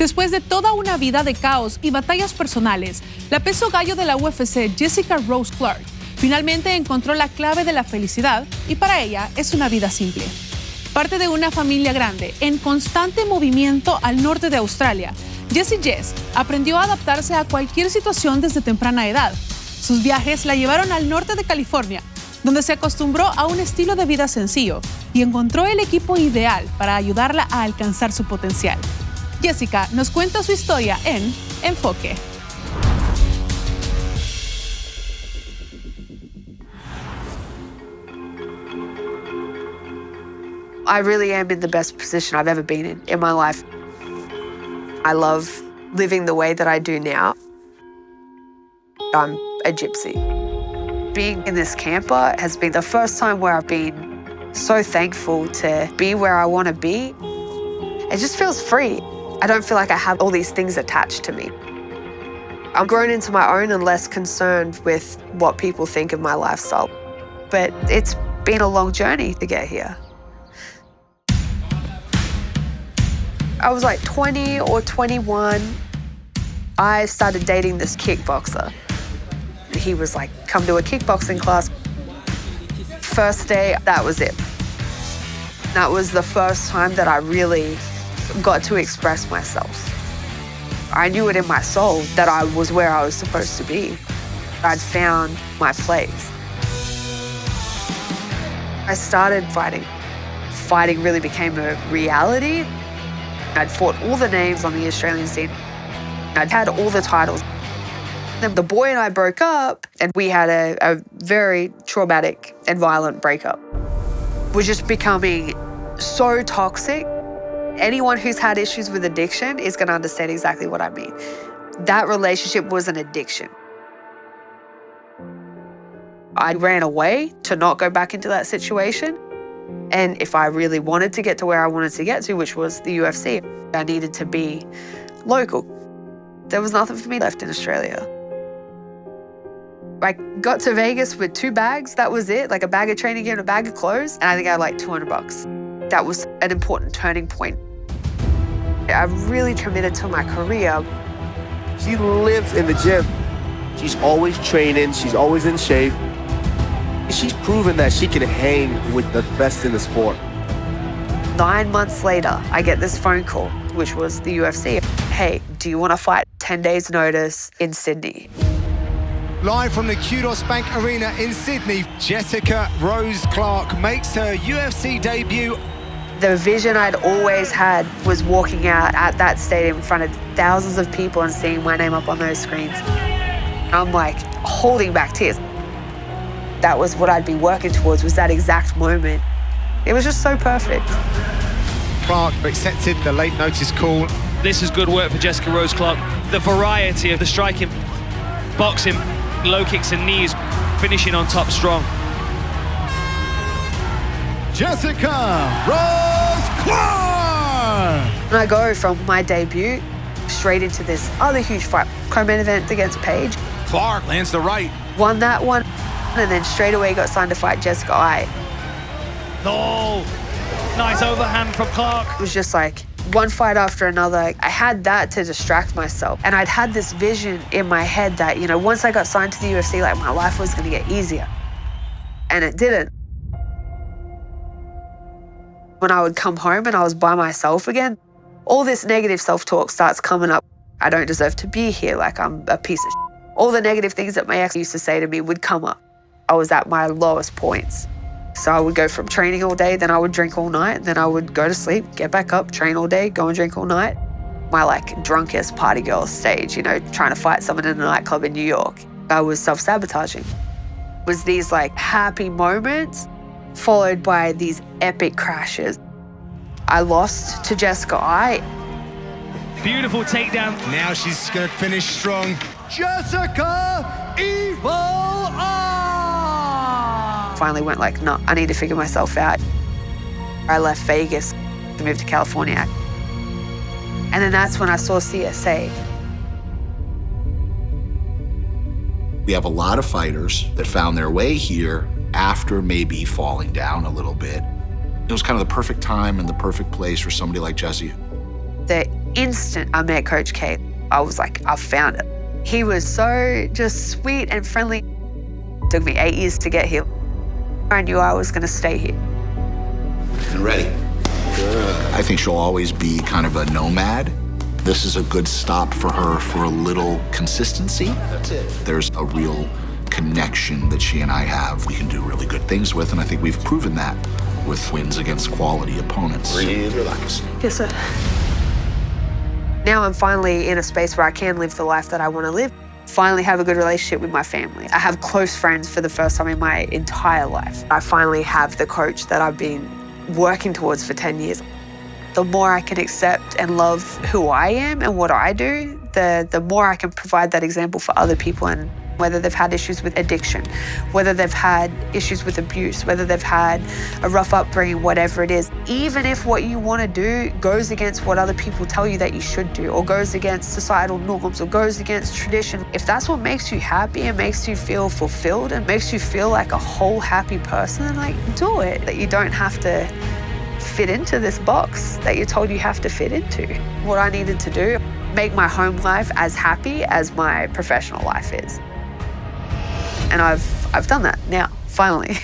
Después de toda una vida de caos y batallas personales, la peso gallo de la UFC, Jessica Rose Clark, finalmente encontró la clave de la felicidad y para ella es una vida simple. Parte de una familia grande, en constante movimiento al norte de Australia, Jessie Jess aprendió a adaptarse a cualquier situación desde temprana edad. Sus viajes la llevaron al norte de California, donde se acostumbró a un estilo de vida sencillo y encontró el equipo ideal para ayudarla a alcanzar su potencial. Jessica nos cuenta su historia en Enfoque. I really am in the best position I've ever been in my life. I love living the way that I do now. I'm a gypsy. Being in this camper has been the first time where I've been so thankful to be where I want to be. It just feels free. I don't feel like I have all these things attached to me. I'm grown into my own and less concerned with what people think of my lifestyle. But it's been a long journey to get here. I was like 20 or 21. I started dating this kickboxer. He was like, come to a kickboxing class. First day, that was it. That was the first time that I really got to express myself. I knew it in my soul that I was where I was supposed to be. I'd found my place. I started fighting. Fighting really became a reality. I'd fought all the names on the Australian scene. I'd had all the titles. Then the boy and I broke up, and we had a very traumatic and violent breakup. We're just becoming so toxic. Anyone who's had issues with addiction is going to understand exactly what I mean. That relationship was an addiction. I ran away to not go back into that situation. And if I really wanted to get to where I wanted to get to, which was the UFC, I needed to be local. There was nothing for me left in Australia. I got to Vegas with 2 bags, that was it, like a bag of training gear and a bag of clothes, and I think I had like $200. That was an important turning point. I really committed to my career. She lives in the gym. She's always training, she's always in shape. She's proven that she can hang with the best in the sport. 9 months later, I get this phone call, which was the UFC. Hey, do you want to fight? 10 days notice in Sydney. Live from the Kudos Bank Arena in Sydney, Jessica Rose Clark makes her UFC debut. The vision I'd always had was walking out at that stadium in front of thousands of people and seeing my name up on those screens. I'm like holding back tears. That was what I'd be working towards, was that exact moment. It was just so perfect. Clark accepted the late notice call. This is good work for Jessica Rose Clark. The variety of the striking, boxing, low kicks and knees, finishing on top strong. Jessica Rose Clark! And I go from my debut straight into this other huge fight, co-main event against Paige. Clark lands the right. Won that one, and then straight away got signed to fight Jessica I. Oh, nice overhand from Clark. It was just like one fight after another. I had that to distract myself. And I'd had this vision in my head that, you know, once I got signed to the UFC, like my life was gonna get easier. And it didn't. When I would come home and I was by myself again, all this negative self-talk starts coming up. I don't deserve to be here, like I'm a piece of shit. All the negative things that my ex used to say to me would come up. I was at my lowest points. So I would go from training all day, then I would drink all night, then I would go to sleep, get back up, train all day, go and drink all night. My like drunkest party girl stage, you know, trying to fight someone in a nightclub in New York. I was self-sabotaging. It was these like happy moments followed by these epic crashes. I lost to Jessica I. Beautiful takedown. Now she's gonna finish strong. Jessica Evil I! Finally went like, no, I need to figure myself out. I left Vegas to move to California. And then that's when I saw CSA. We have a lot of fighters that found their way here after maybe falling down a little bit. It was kind of the perfect time and the perfect place for somebody like Jessie. The instant I met Coach K, I was like, I found it. He was so just sweet and friendly. It took me 8 years to get here. I knew I was going to stay here. And ready. I think she'll always be kind of a nomad. This is a good stop for her for a little consistency. That's it. There's a real connection that she and I have we can do really good things with, and I think we've proven that with wins against quality opponents. Breathe, relax. Yes, sir. Now I'm finally in a space where I can live the life that I want to live. Finally have a good relationship with my family. I have close friends for the first time in my entire life. I finally have the coach that I've been working towards for 10 years. The more I can accept and love who I am and what I do, the more I can provide that example for other people, and whether they've had issues with addiction, whether they've had issues with abuse, whether they've had a rough upbringing, whatever it is. Even if what you want to do goes against what other people tell you that you should do, or goes against societal norms, or goes against tradition, if that's what makes you happy and makes you feel fulfilled and makes you feel like a whole happy person, like, do it. That you don't have to fit into this box that you're told you have to fit into. What I needed to do, make my home life as happy as my professional life is. And I've done that now, finally.